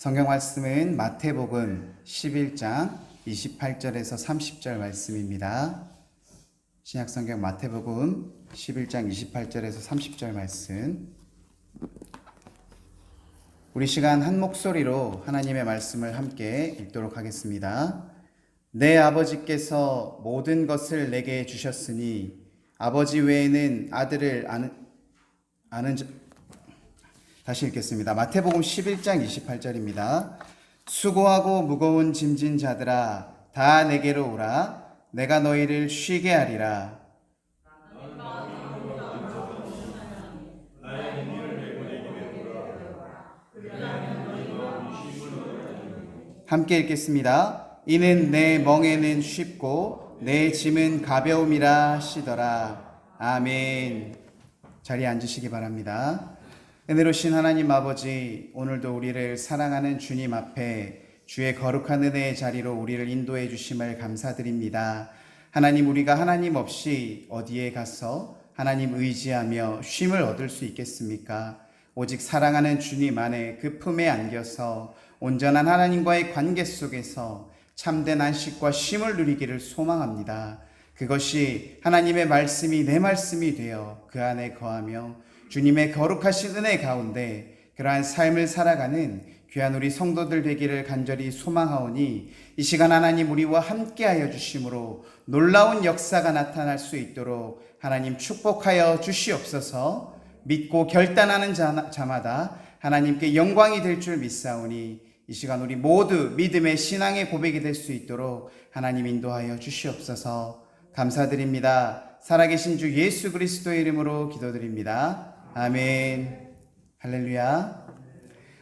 성경 말씀은 마태복음 11장 28절에서 30절 말씀입니다. 신약성경 마태복음 11장 28절에서 30절 말씀. 우리 시간 한 목소리로 하나님의 말씀을 함께 읽도록 하겠습니다. 내 아버지께서 모든 것을 내게 주셨으니 아버지 외에는 아들을 아는 다시 읽겠습니다. 마태복음 11장 28절입니다. 수고하고 무거운 짐진 자들아 다 내게로 오라. 내가 너희를 쉬게 하리라. 함께 읽겠습니다. 이는 내 멍에는 쉽고 내 짐은 가벼움이라 하시더라. 아멘. 자리에 앉으시기 바랍니다. 은혜로우신 하나님 아버지, 오늘도 우리를 사랑하는 주님 앞에 주의 거룩한 은혜의 자리로 우리를 인도해 주심을 감사드립니다. 하나님, 우리가 하나님 없이 어디에 가서 하나님 의지하며 쉼을 얻을 수 있겠습니까? 오직 사랑하는 주님 안에 그 품에 안겨서 온전한 하나님과의 관계 속에서 참된 안식과 쉼을 누리기를 소망합니다. 그것이 하나님의 말씀이 내 말씀이 되어 그 안에 거하며 주님의 거룩하신 은혜 가운데 그러한 삶을 살아가는 귀한 우리 성도들 되기를 간절히 소망하오니 이 시간 하나님 우리와 함께하여 주심으로 놀라운 역사가 나타날 수 있도록 하나님 축복하여 주시옵소서. 믿고 결단하는 자마다 하나님께 영광이 될 줄 믿사오니 이 시간 우리 모두 믿음의 신앙의 고백이 될 수 있도록 하나님 인도하여 주시옵소서. 감사드립니다. 살아계신 주 예수 그리스도의 이름으로 기도드립니다. 아멘. 할렐루야.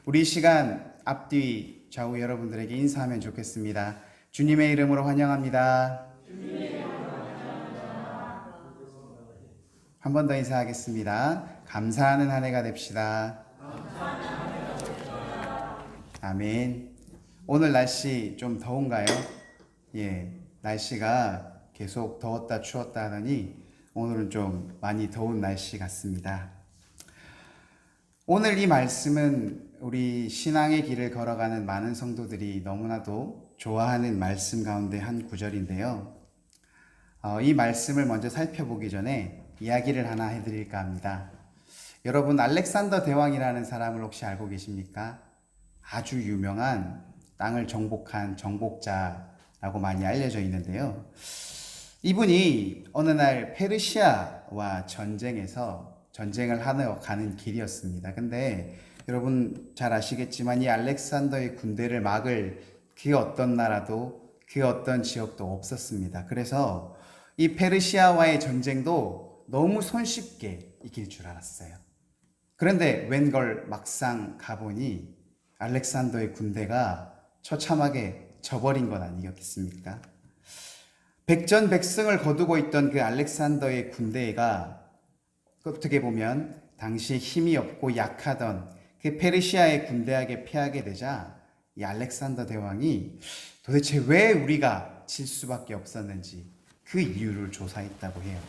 우리 시간 앞뒤 좌우 여러분들에게 인사하면 좋겠습니다. 주님의 이름으로 환영합니다. 한 번 더 인사하겠습니다. 감사하는 한 해가 됩시다. 아멘. 오늘 날씨 좀 더운가요? 날씨가 계속 더웠다 추웠다 하더니 오늘은 좀 많이 더운 날씨 같습니다. 오늘 이 말씀은 우리 신앙의 길을 걸어가는 많은 성도들이 너무나도 좋아하는 말씀 가운데 한 구절인데요. 이 말씀을 먼저 살펴보기 전에 이야기를 하나 해드릴까 합니다. 여러분, 알렉산더 대왕이라는 사람을 혹시 알고 계십니까? 아주 유명한 땅을 정복한 정복자라고 많이 알려져 있는데요. 이분이 어느 날 페르시아와 전쟁을 하러 가는 길이었습니다. 근데 여러분 잘 아시겠지만 이 알렉산더의 군대를 막을 그 어떤 나라도 그 어떤 지역도 없었습니다. 그래서 이 페르시아와의 전쟁도 너무 손쉽게 이길 줄 알았어요. 그런데 웬걸 막상 가보니 알렉산더의 군대가 처참하게 져버린 것 아니겠습니까? 백전백승을 거두고 있던 그 알렉산더의 군대가 어떻게 보면 당시 힘이 없고 약하던 그 페르시아의 군대에게 패하게 되자 이 알렉산더 대왕이 도대체 왜 우리가 질 수밖에 없었는지 그 이유를 조사했다고 해요.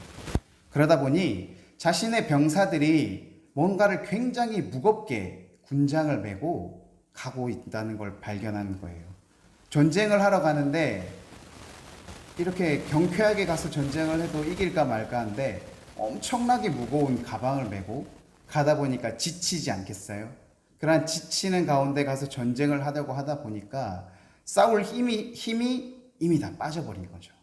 그러다 보니 자신의 병사들이 뭔가를 굉장히 무겁게 군장을 메고 가고 있다는 걸 발견한 거예요. 전쟁을 하러 가는데 이렇게 경쾌하게 가서 전쟁을 해도 이길까 말까 한데 엄청나게 무거운 가방을 메고 가다 보니까 지치지 않겠어요? 그러한 지치는 가운데 가서 전쟁을 하려고 하다 보니까 싸울 힘이 이미 다 빠져버린 거죠.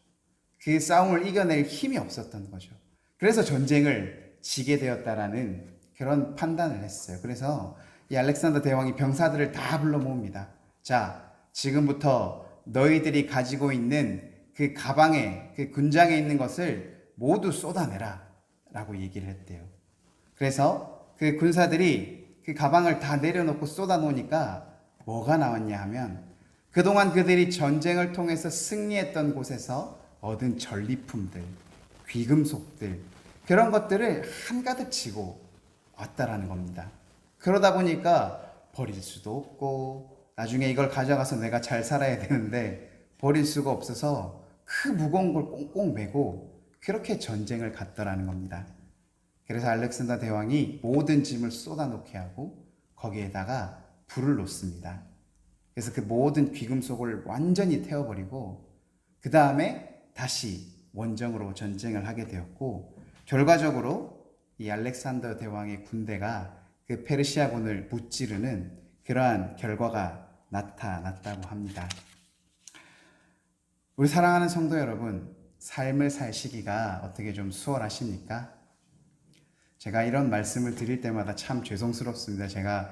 그 싸움을 이겨낼 힘이 없었던 거죠. 그래서 전쟁을 지게 되었다라는 그런 판단을 했어요. 그래서 이 알렉산더 대왕이 병사들을 다 불러 모읍니다. 자, 지금부터 너희들이 가지고 있는 그 가방에, 그 군장에 있는 것을 모두 쏟아내라 라고 얘기를 했대요. 그래서 그 군사들이 그 가방을 다 내려놓고 쏟아놓으니까 뭐가 나왔냐 하면 그동안 그들이 전쟁을 통해서 승리했던 곳에서 얻은 전리품들, 귀금속들, 그런 것들을 한가득 지고 왔다라는 겁니다. 그러다 보니까 버릴 수도 없고 나중에 이걸 가져가서 내가 잘 살아야 되는데 버릴 수가 없어서 그 무거운 걸 꽁꽁 메고 그렇게 전쟁을 갔더라는 겁니다. 그래서 알렉산더 대왕이 모든 짐을 쏟아놓게 하고 거기에다가 불을 놓습니다. 그래서 그 모든 귀금속을 완전히 태워버리고 그 다음에 다시 원정으로 전쟁을 하게 되었고, 결과적으로 이 알렉산더 대왕의 군대가 그 페르시아군을 무찌르는 그러한 결과가 나타났다고 합니다. 우리 사랑하는 성도 여러분, 삶을 살 시기가 어떻게 좀 수월하십니까? 제가 이런 말씀을 드릴 때마다 참 죄송스럽습니다. 제가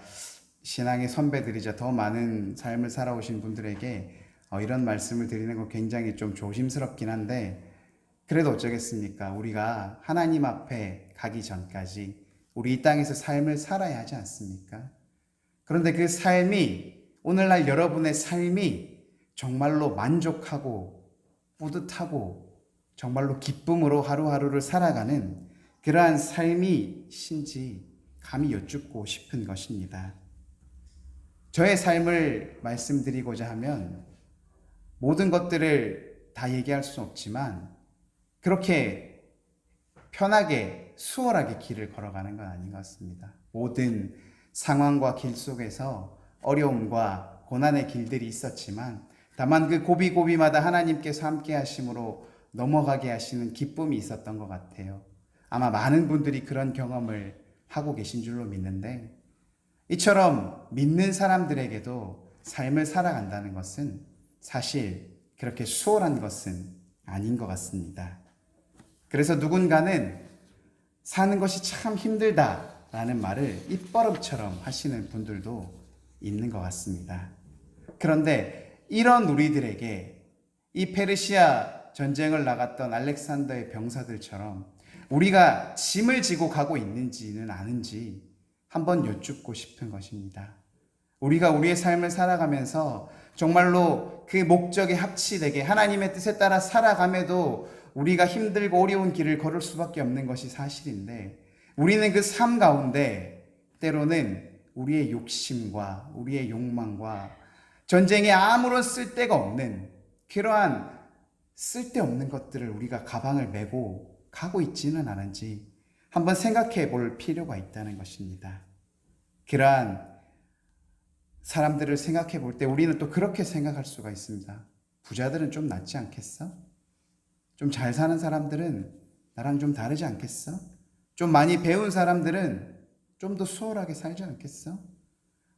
신앙의 선배들이자 더 많은 삶을 살아오신 분들에게 이런 말씀을 드리는 거 굉장히 좀 조심스럽긴 한데, 그래도 어쩌겠습니까? 우리가 하나님 앞에 가기 전까지 우리 이 땅에서 삶을 살아야 하지 않습니까? 그런데 그 삶이, 오늘날 여러분의 삶이 정말로 만족하고 뿌듯하고 정말로 기쁨으로 하루하루를 살아가는 그러한 삶이신지 감히 여쭙고 싶은 것입니다. 저의 삶을 말씀드리고자 하면 모든 것들을 다 얘기할 수는 없지만 그렇게 편하게 수월하게 길을 걸어가는 건 아닌 것 같습니다. 모든 상황과 길 속에서 어려움과 고난의 길들이 있었지만 다만 그 고비고비마다 하나님께서 함께 하심으로 넘어가게 하시는 기쁨이 있었던 것 같아요. 아마 많은 분들이 그런 경험을 하고 계신 줄로 믿는데, 이처럼 믿는 사람들에게도 삶을 살아간다는 것은 사실 그렇게 수월한 것은 아닌 것 같습니다. 그래서 누군가는 사는 것이 참 힘들다라는 말을 입버릇처럼 하시는 분들도 있는 것 같습니다. 그런데 이런 우리들에게 이 페르시아 전쟁을 나갔던 알렉산더의 병사들처럼 우리가 짐을 지고 가고 있는지는 아는지 한번 여쭙고 싶은 것입니다. 우리가 우리의 삶을 살아가면서 정말로 그 목적에 합치되게 하나님의 뜻에 따라 살아감에도 우리가 힘들고 어려운 길을 걸을 수밖에 없는 것이 사실인데, 우리는 그 삶 가운데 때로는 우리의 욕심과 우리의 욕망과 전쟁에 아무런 쓸데가 없는 그러한 쓸데없는 것들을 우리가 가방을 메고 가고 있지는 않은지 한번 생각해 볼 필요가 있다는 것입니다. 그러한 사람들을 생각해 볼 때 우리는 또 그렇게 생각할 수가 있습니다. 부자들은 좀 낫지 않겠어? 좀 잘 사는 사람들은 나랑 좀 다르지 않겠어? 좀 많이 배운 사람들은 좀 더 수월하게 살지 않겠어?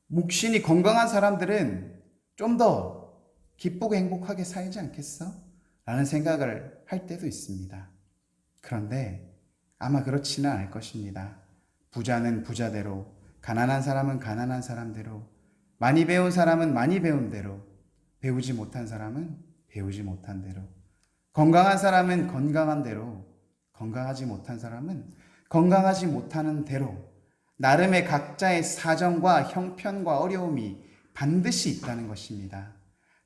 묵신이 건강한 사람들은 좀 더 기쁘고 행복하게 살지 않겠어? 라는 생각을 할 때도 있습니다. 그런데 아마 그렇지는 않을 것입니다. 부자는 부자대로, 가난한 사람은 가난한 사람대로, 많이 배운 사람은 많이 배운 대로, 배우지 못한 사람은 배우지 못한 대로, 건강한 사람은 건강한 대로, 건강하지 못한 사람은 건강하지 못하는 대로 나름의 각자의 사정과 형편과 어려움이 반드시 있다는 것입니다.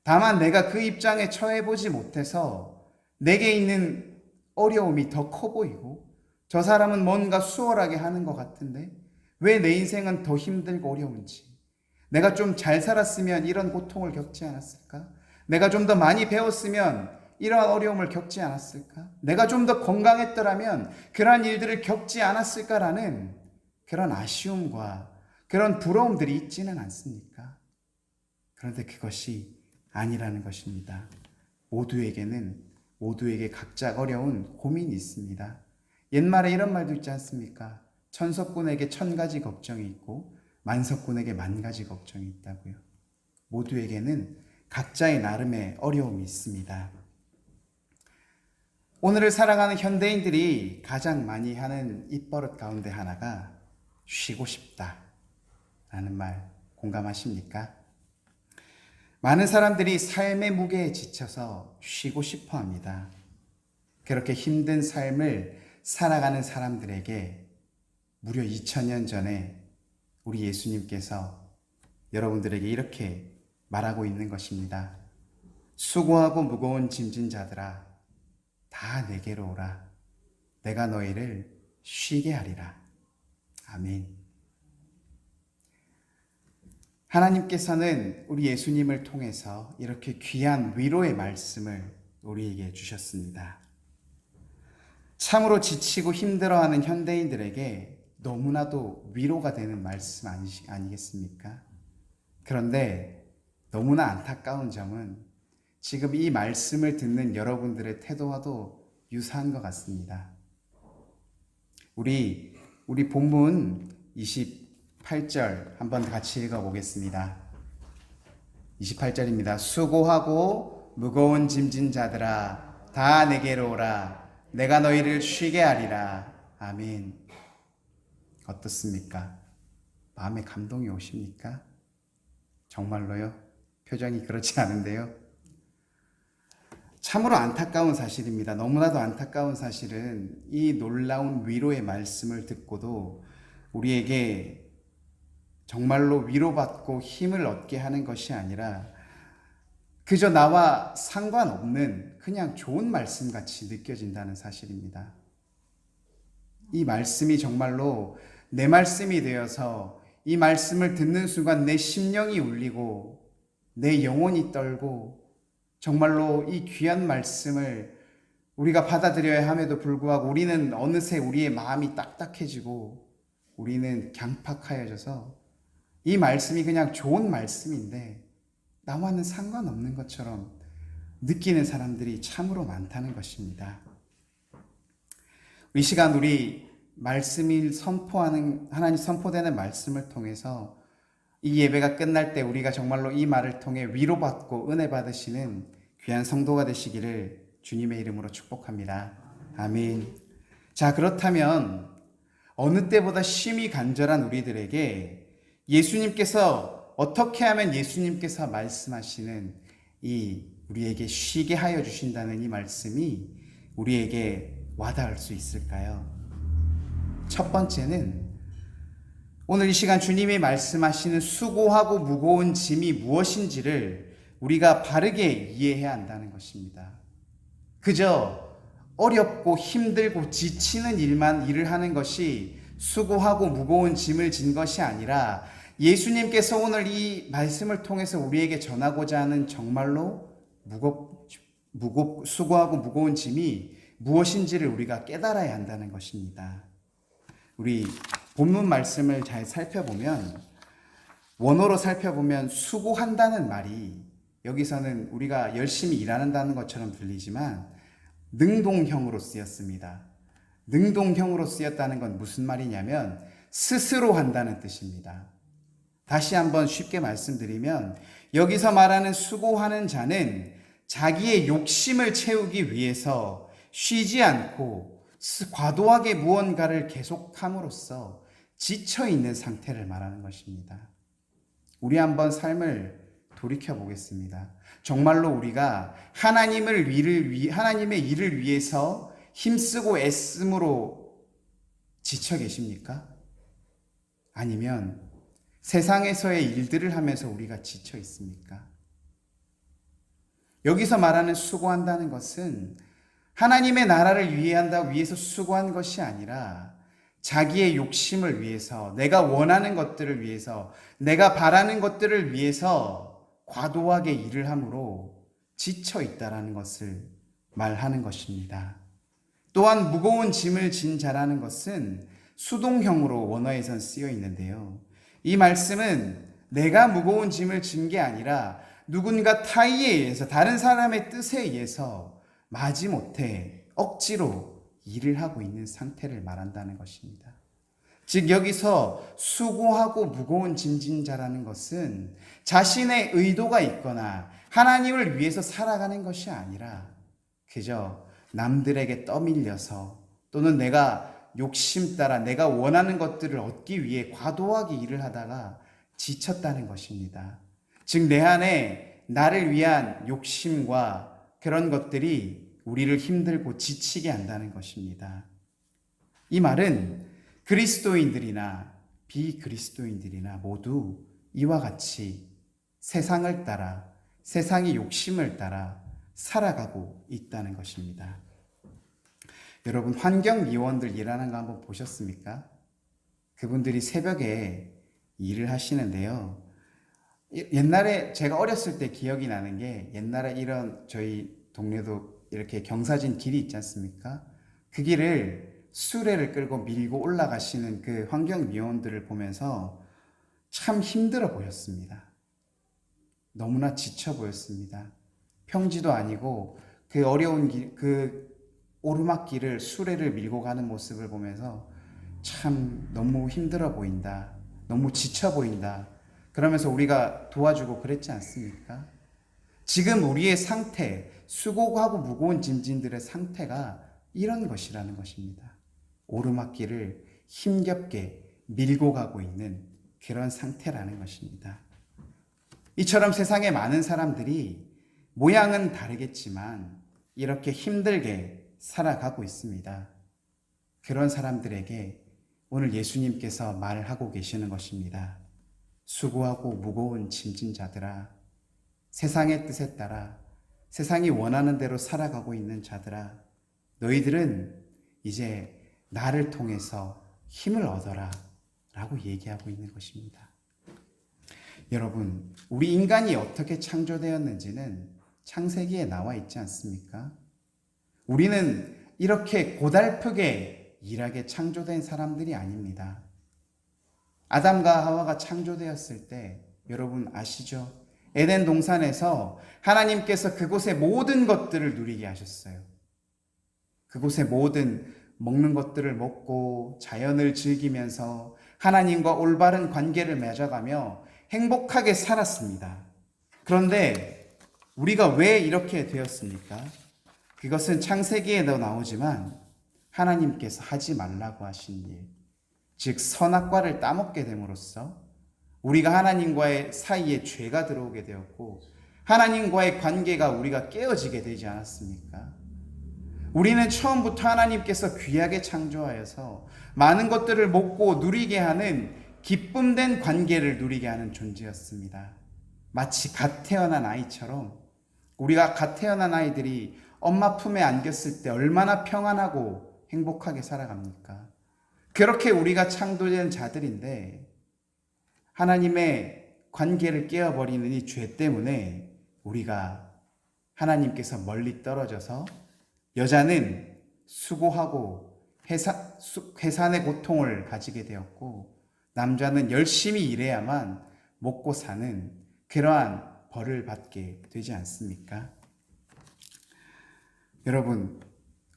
다만 내가 그 입장에 처해보지 못해서 내게 있는 어려움이 더 커 보이고, 저 사람은 뭔가 수월하게 하는 것 같은데 왜 내 인생은 더 힘들고 어려운지, 내가 좀 잘 살았으면 이런 고통을 겪지 않았을까? 내가 좀 더 많이 배웠으면 이러한 어려움을 겪지 않았을까? 내가 좀 더 건강했더라면 그러한 일들을 겪지 않았을까라는 그런 아쉬움과 그런 부러움들이 있지는 않습니까? 그런데 그것이 아니라는 것입니다. 모두에게 각자 어려운 고민이 있습니다. 옛말에 이런 말도 있지 않습니까? 천석군에게 1000가지 걱정이 있고 만석군에게 10,000가지 걱정이 있다고요. 모두에게는 각자의 나름의 어려움이 있습니다. 오늘을 살아가는 현대인들이 가장 많이 하는 입버릇 가운데 하나가 쉬고 싶다 라는 말 공감하십니까? 많은 사람들이 삶의 무게에 지쳐서 쉬고 싶어 합니다. 그렇게 힘든 삶을 살아가는 사람들에게 무려 2000년 전에 우리 예수님께서 여러분들에게 이렇게 말하고 있는 것입니다. 수고하고 무거운 짐진 자들아, 다 내게로 오라. 내가 너희를 쉬게 하리라. 아멘. 하나님께서는 우리 예수님을 통해서 이렇게 귀한 위로의 말씀을 우리에게 주셨습니다. 참으로 지치고 힘들어하는 현대인들에게 너무나도 위로가 되는 말씀 아니겠습니까? 그런데 너무나 안타까운 점은 지금 이 말씀을 듣는 여러분들의 태도와도 유사한 것 같습니다. 우리 본문 28절 한번 같이 읽어보겠습니다. 28절입니다. 수고하고 무거운 짐진 자들아 다 내게로 오라. 내가 너희를 쉬게 하리라. 아멘. 어떻습니까? 마음에 감동이 오십니까? 정말로요? 표정이 그렇지 않은데요. 참으로 안타까운 사실입니다. 너무나도 안타까운 사실은 이 놀라운 위로의 말씀을 듣고도 우리에게 정말로 위로받고 힘을 얻게 하는 것이 아니라 그저 나와 상관없는 그냥 좋은 말씀같이 느껴진다는 사실입니다. 이 말씀이 정말로 내 말씀이 되어서 이 말씀을 듣는 순간 내 심령이 울리고 내 영혼이 떨고 정말로 이 귀한 말씀을 우리가 받아들여야 함에도 불구하고 우리는 어느새 우리의 마음이 딱딱해지고 우리는 강팍하여져서 이 말씀이 그냥 좋은 말씀인데 나와는 상관없는 것처럼 느끼는 사람들이 참으로 많다는 것입니다. 이 시간 우리 말씀이 선포하는 하나님 선포되는 말씀을 통해서 이 예배가 끝날 때 우리가 정말로 이 말을 통해 위로받고 은혜 받으시는 귀한 성도가 되시기를 주님의 이름으로 축복합니다. 아멘. 자, 그렇다면 어느 때보다 심히 간절한 우리들에게 예수님께서 어떻게 하면 예수님께서 말씀하시는 이 우리에게 쉬게 하여 주신다는 이 말씀이 우리에게 와닿을 수 있을까요? 첫 번째는 오늘 이 시간 주님이 말씀하시는 수고하고 무거운 짐이 무엇인지를 우리가 바르게 이해해야 한다는 것입니다. 그저 어렵고 힘들고 지치는 일을 하는 것이 수고하고 무거운 짐을 진 것이 아니라 예수님께서 오늘 이 말씀을 통해서 우리에게 전하고자 하는 정말로 수고하고 무거운 짐이 무엇인지를 우리가 깨달아야 한다는 것입니다. 우리 본문 말씀을 잘 살펴보면 원어로 살펴보면 수고한다는 말이 여기서는 우리가 열심히 일하는다는 것처럼 들리지만 능동형으로 쓰였습니다. 능동형으로 쓰였다는 건 무슨 말이냐면 스스로 한다는 뜻입니다. 다시 한번 쉽게 말씀드리면 여기서 말하는 수고하는 자는 자기의 욕심을 채우기 위해서 쉬지 않고 과도하게 무언가를 계속함으로써 지쳐있는 상태를 말하는 것입니다. 우리 한번 삶을 돌이켜 보겠습니다. 정말로 우리가 하나님의 일을 위해서 힘쓰고 애씀으로 지쳐 계십니까? 아니면 세상에서의 일들을 하면서 우리가 지쳐 있습니까? 여기서 말하는 수고한다는 것은 하나님의 나라를 위해서 수고한 것이 아니라 자기의 욕심을 위해서, 내가 원하는 것들을 위해서, 내가 바라는 것들을 위해서 과도하게 일을 함으로 지쳐 있다라는 것을 말하는 것입니다. 또한 무거운 짐을 진 자라는 것은 수동형으로 원어에선 쓰여 있는데요. 이 말씀은 내가 무거운 짐을 진 게 아니라 누군가 타의에 의해서, 다른 사람의 뜻에 의해서 마지못해 억지로 일을 하고 있는 상태를 말한다는 것입니다. 즉 여기서 수고하고 무거운 짐진 자라는 것은 자신의 의도가 있거나 하나님을 위해서 살아가는 것이 아니라 그저 남들에게 떠밀려서 또는 내가 욕심 따라 내가 원하는 것들을 얻기 위해 과도하게 일을 하다가 지쳤다는 것입니다. 즉 내 안에 나를 위한 욕심과 그런 것들이 우리를 힘들고 지치게 한다는 것입니다. 이 말은 그리스도인들이나 비그리스도인들이나 모두 이와 같이 세상을 따라, 세상의 욕심을 따라 살아가고 있다는 것입니다. 여러분, 환경미원들 일하는 거 한번 보셨습니까? 그분들이 새벽에 일을 하시는데요. 옛날에 제가 어렸을 때 기억이 나는 게 옛날에 이런 저희 동네도 이렇게 경사진 길이 있지 않습니까? 그 길을 수레를 끌고 밀고 올라가시는 그 환경미원들을 보면서 참 힘들어 보였습니다. 너무나 지쳐 보였습니다. 평지도 아니고 그 어려운 그 오르막길을 수레를 밀고 가는 모습을 보면서 참 너무 힘들어 보인다. 너무 지쳐 보인다. 그러면서 우리가 도와주고 그랬지 않습니까? 지금 우리의 상태, 수고하고 무거운 짐진들의 상태가 이런 것이라는 것입니다. 오르막길을 힘겹게 밀고 가고 있는 그런 상태라는 것입니다. 이처럼 세상에 많은 사람들이 모양은 다르겠지만 이렇게 힘들게 살아가고 있습니다. 그런 사람들에게 오늘 예수님께서 말하고 계시는 것입니다. 수고하고 무거운 짐진 자들아, 세상의 뜻에 따라 세상이 원하는 대로 살아가고 있는 자들아, 너희들은 이제 나를 통해서 힘을 얻어라 라고 얘기하고 있는 것입니다. 여러분, 우리 인간이 어떻게 창조되었는지는 창세기에 나와 있지 않습니까? 우리는 이렇게 고달프게 일하게 창조된 사람들이 아닙니다. 아담과 하와가 창조되었을 때 여러분 아시죠? 에덴 동산에서 하나님께서 그곳의 모든 것들을 누리게 하셨어요. 그곳의 모든 먹는 것들을 먹고 자연을 즐기면서 하나님과 올바른 관계를 맺어가며 행복하게 살았습니다. 그런데 우리가 왜 이렇게 되었습니까? 그것은 창세기에도 나오지만 하나님께서 하지 말라고 하신 일, 즉 선악과를 따먹게 됨으로써 우리가 하나님과의 사이에 죄가 들어오게 되었고 하나님과의 관계가 우리가 깨어지게 되지 않았습니까? 우리는 처음부터 하나님께서 귀하게 창조하여서 많은 것들을 먹고 누리게 하는 기쁨된 관계를 누리게 하는 존재였습니다. 마치 갓 태어난 아이처럼 우리가 갓 태어난 아이들이 엄마 품에 안겼을 때 얼마나 평안하고 행복하게 살아갑니까? 그렇게 우리가 창조된 자들인데 하나님의 관계를 깨어버리는 이 죄 때문에 우리가 하나님께서 멀리 떨어져서 여자는 수고하고 해산의 고통을 가지게 되었고 남자는 열심히 일해야만 먹고 사는 그러한 벌을 받게 되지 않습니까? 여러분,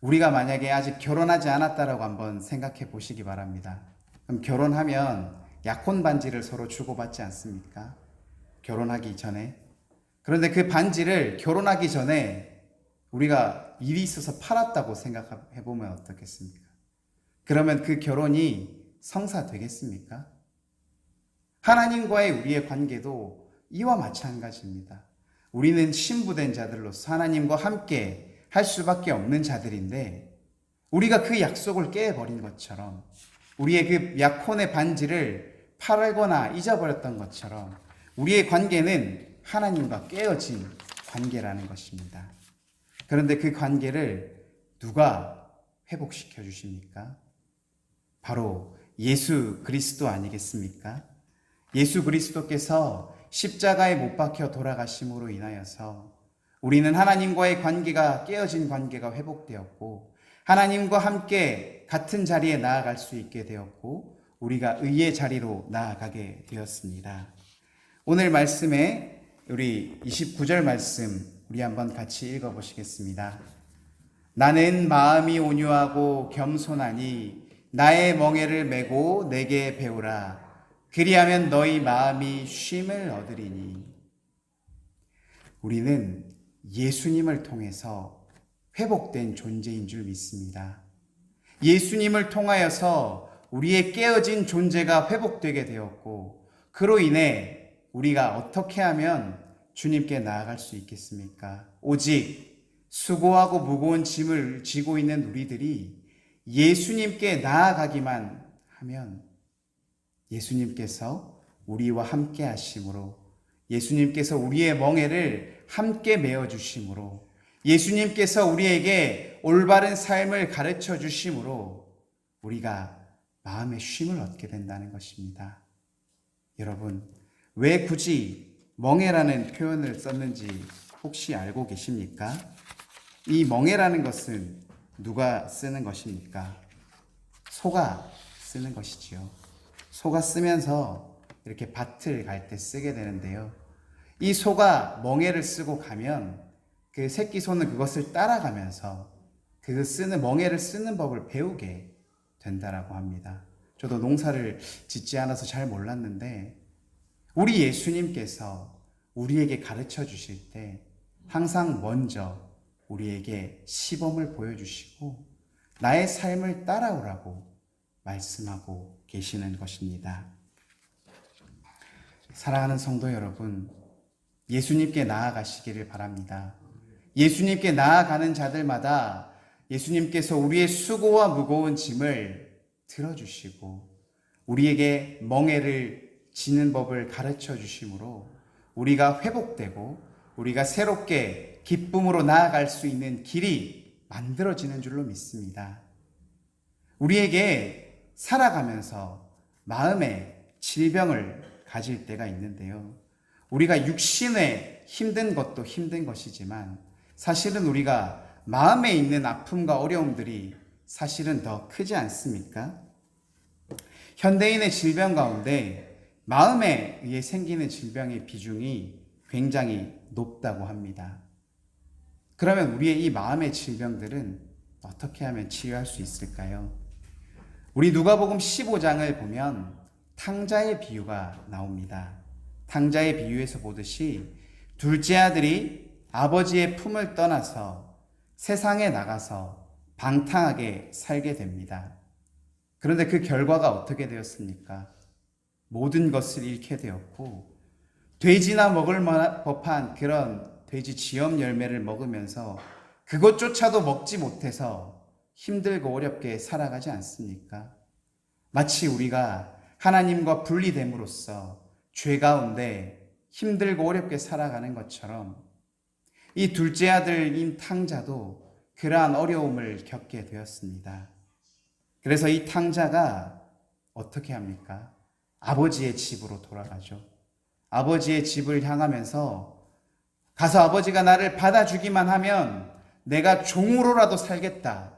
우리가 만약에 아직 결혼하지 않았다라고 한번 생각해 보시기 바랍니다. 그럼 결혼하면 약혼 반지를 서로 주고받지 않습니까? 결혼하기 전에. 그런데 그 반지를 결혼하기 전에 우리가 일이 있어서 팔았다고 생각해 보면 어떻겠습니까? 그러면 그 결혼이 성사되겠습니까? 하나님과의 우리의 관계도 이와 마찬가지입니다. 우리는 신부된 자들로서 하나님과 함께 할 수밖에 없는 자들인데 우리가 그 약속을 깨버린 것처럼 우리의 그 약혼의 반지를 팔거나 잊어버렸던 것처럼 우리의 관계는 하나님과 깨어진 관계라는 것입니다. 그런데 그 관계를 누가 회복시켜 주십니까? 바로 예수 그리스도 아니겠습니까? 예수 그리스도께서 십자가에 못 박혀 돌아가심으로 인하여서 우리는 하나님과의 관계가 깨어진 관계가 회복되었고 하나님과 함께 같은 자리에 나아갈 수 있게 되었고 우리가 의의 자리로 나아가게 되었습니다. 오늘 말씀에 우리 29절 말씀 우리 한번 같이 읽어보시겠습니다. 나는 마음이 온유하고 겸손하니 나의 멍에를 메고 내게 배우라. 그리하면 너희 마음이 쉼을 얻으리니. 우리는 예수님을 통해서 회복된 존재인 줄 믿습니다. 예수님을 통하여서 우리의 깨어진 존재가 회복되게 되었고 그로 인해 우리가 어떻게 하면 주님께 나아갈 수 있겠습니까? 오직 수고하고 무거운 짐을 지고 있는 우리들이 예수님께 나아가기만 하면 예수님께서 우리와 함께 하심으로 예수님께서 우리의 멍에를 함께 메어 주심으로 예수님께서 우리에게 올바른 삶을 가르쳐 주심으로 우리가 마음의 쉼을 얻게 된다는 것입니다. 여러분, 왜 굳이 멍에라는 표현을 썼는지 혹시 알고 계십니까? 이 멍에라는 것은 누가 쓰는 것입니까? 소가 쓰는 것이지요. 소가 쓰면서 이렇게 밭을 갈 때 쓰게 되는데요. 이 소가 멍에를 쓰고 가면 그 새끼 소는 그것을 따라가면서 그 멍에를 쓰는 법을 배우게 된다라고 합니다. 저도 농사를 짓지 않아서 잘 몰랐는데 우리 예수님께서 우리에게 가르쳐 주실 때 항상 먼저 우리에게 시범을 보여주시고 나의 삶을 따라오라고 말씀하고 계시는 것입니다. 사랑하는 성도 여러분, 예수님께 나아가시기를 바랍니다. 예수님께 나아가는 자들마다 예수님께서 우리의 수고와 무거운 짐을 들어주시고 우리에게 멍에를 지는 법을 가르쳐 주심으로 우리가 회복되고 우리가 새롭게 기쁨으로 나아갈 수 있는 길이 만들어지는 줄로 믿습니다. 우리에게 살아가면서 마음의 질병을 가질 때가 있는데요. 우리가 육신에 힘든 것도 힘든 것이지만 사실은 우리가 마음에 있는 아픔과 어려움들이 사실은 더 크지 않습니까? 현대인의 질병 가운데 마음에 의해 생기는 질병의 비중이 굉장히 높다고 합니다. 그러면 우리의 이 마음의 질병들은 어떻게 하면 치유할 수 있을까요? 우리 누가복음 15장을 보면 탕자의 비유가 나옵니다. 탕자의 비유에서 보듯이 둘째 아들이 아버지의 품을 떠나서 세상에 나가서 방탕하게 살게 됩니다. 그런데 그 결과가 어떻게 되었습니까? 모든 것을 잃게 되었고 돼지나 먹을 법한 그런 돼지 지엄 열매를 먹으면서 그것조차도 먹지 못해서 힘들고 어렵게 살아가지 않습니까? 마치 우리가 하나님과 분리됨으로써 죄 가운데 힘들고 어렵게 살아가는 것처럼 이 둘째 아들인 탕자도 그러한 어려움을 겪게 되었습니다. 그래서 이 탕자가 어떻게 합니까? 아버지의 집으로 돌아가죠. 아버지의 집을 향하면서 가서 아버지가 나를 받아주기만 하면 내가 종으로라도 살겠다.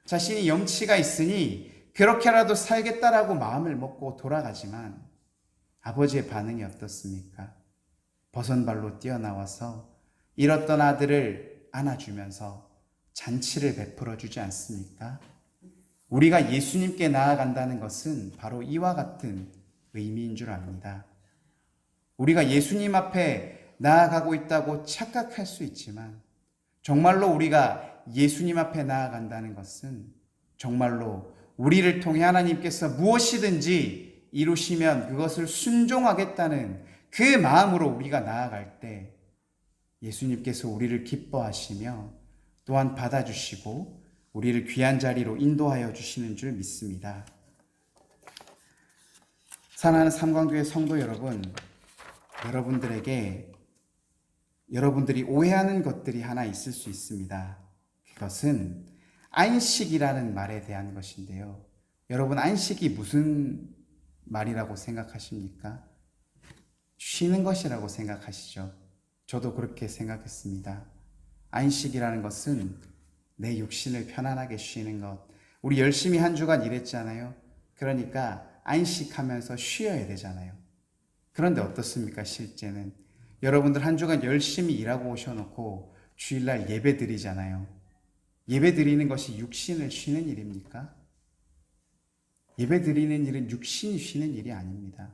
자신이 염치가 있으니 그렇게라도 살겠다라고 마음을 먹고 돌아가지만 아버지의 반응이 어떻습니까? 버선발로 뛰어나와서 잃었던 아들을 안아주면서 잔치를 베풀어 주지 않습니까? 우리가 예수님께 나아간다는 것은 바로 이와 같은 의미인 줄 압니다. 우리가 예수님 앞에 나아가고 있다고 착각할 수 있지만 정말로 우리가 예수님 앞에 나아간다는 것은 정말로 우리를 통해 하나님께서 무엇이든지 이루시면 그것을 순종하겠다는 그 마음으로 우리가 나아갈 때 예수님께서 우리를 기뻐하시며 또한 받아주시고 우리를 귀한 자리로 인도하여 주시는 줄 믿습니다. 사랑하는 삼광교회 성도 여러분, 여러분들이 오해하는 것들이 하나 있을 수 있습니다. 그것은 안식이라는 말에 대한 것인데요. 여러분, 안식이 무슨 말이라고 생각하십니까? 쉬는 것이라고 생각하시죠? 저도 그렇게 생각했습니다. 안식이라는 것은 내 육신을 편안하게 쉬는 것. 우리 열심히 한 주간 일했잖아요. 그러니까 안식하면서 쉬어야 되잖아요. 그런데 어떻습니까? 실제는 여러분들 한 주간 열심히 일하고 오셔놓고 주일날 예배 드리잖아요. 예배 드리는 것이 육신을 쉬는 일입니까? 예배 드리는 일은 육신이 쉬는 일이 아닙니다.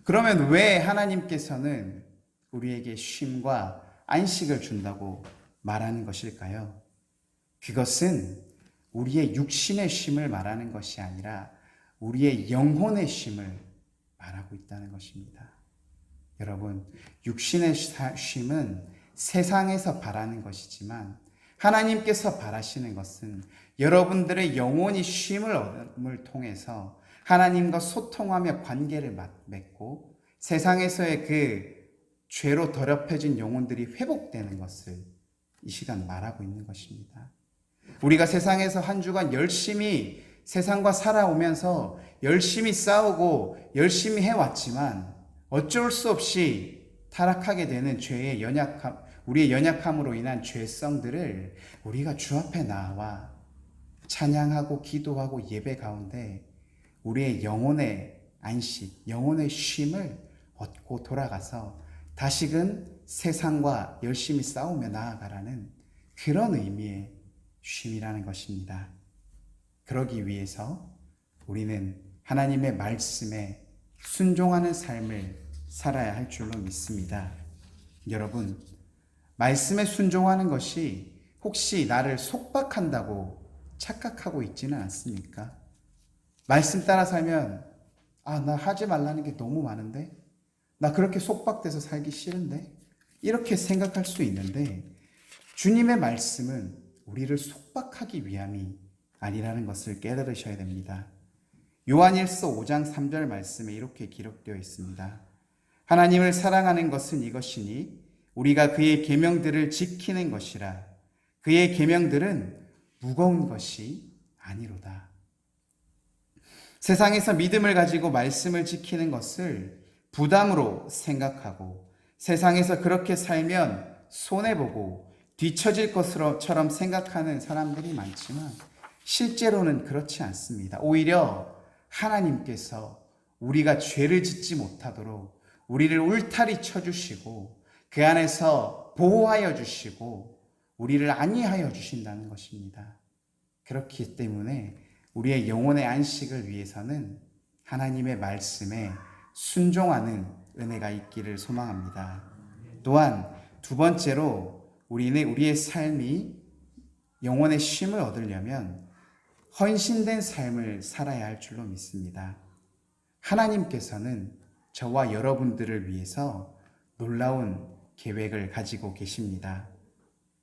그러면 왜 하나님께서는 우리에게 쉼과 안식을 준다고 말하는 것일까요? 그것은 우리의 육신의 쉼을 말하는 것이 아니라 우리의 영혼의 쉼을 말하고 있다는 것입니다. 여러분, 육신의 쉼은 세상에서 바라는 것이지만 하나님께서 바라시는 것은 여러분들의 영혼이 쉼을 통해서 하나님과 소통하며 관계를 맺고 세상에서의 그 죄로 더럽혀진 영혼들이 회복되는 것을 이 시간 말하고 있는 것입니다. 우리가 세상에서 한 주간 열심히 세상과 살아오면서 열심히 싸우고 열심히 해왔지만 어쩔 수 없이 타락하게 되는 죄의 연약함, 우리의 연약함으로 인한 죄성들을 우리가 주 앞에 나와 찬양하고 기도하고 예배 가운데 우리의 영혼의 안식, 영혼의 쉼을 얻고 돌아가서 다시금 세상과 열심히 싸우며 나아가라는 그런 의미의 쉼이라는 것입니다. 그러기 위해서 우리는 하나님의 말씀에 순종하는 삶을 살아야 할 줄로 믿습니다. 여러분, 말씀에 순종하는 것이 혹시 나를 속박한다고 착각하고 있지는 않습니까? 말씀 따라 살면 나 하지 말라는 게 너무 많은데? 나 그렇게 속박돼서 살기 싫은데? 이렇게 생각할 수 있는데 주님의 말씀은 우리를 속박하기 위함이 아니라는 것을 깨달으셔야 됩니다. 요한일서 5장 3절 말씀에 이렇게 기록되어 있습니다. 하나님을 사랑하는 것은 이것이니 우리가 그의 계명들을 지키는 것이라. 그의 계명들은 무거운 것이 아니로다. 세상에서 믿음을 가지고 말씀을 지키는 것을 부담으로 생각하고 세상에서 그렇게 살면 손해보고 뒤처질 것처럼 생각하는 사람들이 많지만 실제로는 그렇지 않습니다. 오히려 하나님께서 우리가 죄를 짓지 못하도록 우리를 울타리 쳐주시고 그 안에서 보호하여 주시고 우리를 안위하여 주신다는 것입니다. 그렇기 때문에 우리의 영혼의 안식을 위해서는 하나님의 말씀에 순종하는 은혜가 있기를 소망합니다. 또한 두 번째로 우리는 우리의 삶이 영혼의 쉼을 얻으려면 헌신된 삶을 살아야 할 줄로 믿습니다. 하나님께서는 저와 여러분들을 위해서 놀라운 계획을 가지고 계십니다.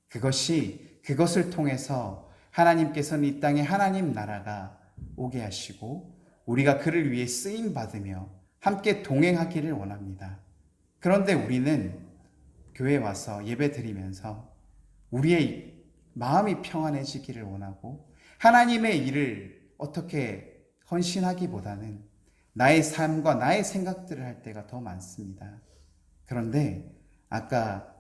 그것을 통해서 하나님께서는 이 땅에 하나님 나라가 오게 하시고 우리가 그를 위해 쓰임 받으며 함께 동행하기를 원합니다. 그런데 우리는 교회에 와서 예배 드리면서 우리의 마음이 평안해지기를 원하고 하나님의 일을 어떻게 헌신하기보다는 나의 삶과 나의 생각들을 할 때가 더 많습니다. 그런데 아까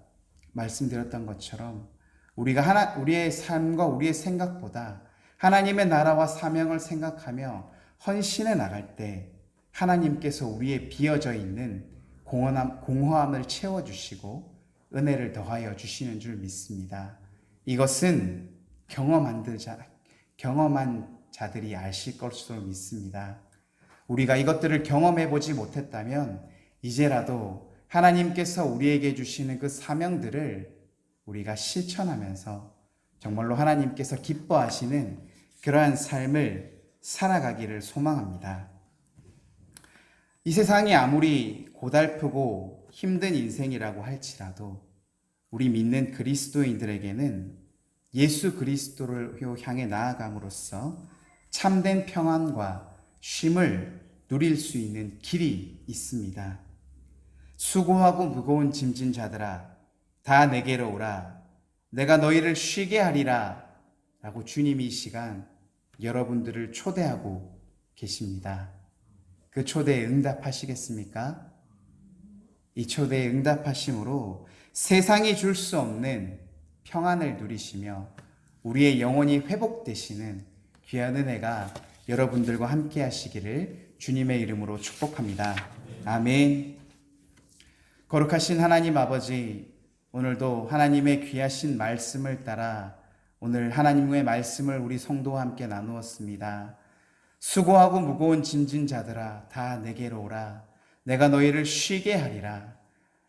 말씀드렸던 것처럼 우리의 삶과 우리의 생각보다 하나님의 나라와 사명을 생각하며 헌신해 나갈 때 하나님께서 우리의 비어져 있는 공허함을 채워주시고 은혜를 더하여 주시는 줄 믿습니다. 이것은 경험한 자들이 아실 것으로 믿습니다. 우리가 이것들을 경험해 보지 못했다면 이제라도 하나님께서 우리에게 주시는 그 사명들을 우리가 실천하면서 정말로 하나님께서 기뻐하시는 그러한 삶을 살아가기를 소망합니다. 이 세상이 아무리 고달프고 힘든 인생이라고 할지라도 우리 믿는 그리스도인들에게는 예수 그리스도를 향해 나아감으로써 참된 평안과 쉼을 누릴 수 있는 길이 있습니다. 수고하고 무거운 짐진 자들아 다 내게로 오라 내가 너희를 쉬게 하리라 라고 주님이 이 시간 여러분들을 초대하고 계십니다. 그 초대에 응답하시겠습니까? 이 초대에 응답하심으로 세상이 줄 수 없는 평안을 누리시며 우리의 영혼이 회복되시는 귀한 은혜가 여러분들과 함께 하시기를 주님의 이름으로 축복합니다. 아멘. 거룩하신 하나님 아버지, 오늘도 하나님의 귀하신 말씀을 따라 오늘 하나님의 말씀을 우리 성도와 함께 나누었습니다. 수고하고 무거운 짐진 자들아 다 내게로 오라 내가 너희를 쉬게 하리라.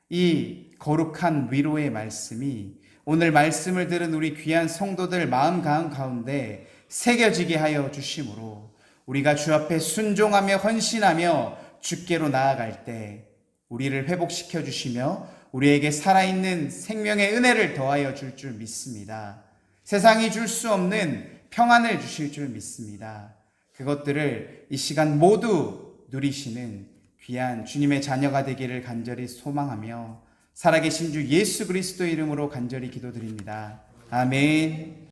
이 거룩한 위로의 말씀이 오늘 말씀을 들은 우리 귀한 성도들 마음 가운데 새겨지게 하여 주심으로 우리가 주 앞에 순종하며 헌신하며 주께로 나아갈 때 우리를 회복시켜 주시며 우리에게 살아있는 생명의 은혜를 더하여 줄 줄 믿습니다. 세상이 줄 수 없는 평안을 주실 줄 믿습니다. 그것들을 이 시간 모두 누리시는 귀한 주님의 자녀가 되기를 간절히 소망하며 살아계신 주 예수 그리스도 이름으로 간절히 기도드립니다. 아멘.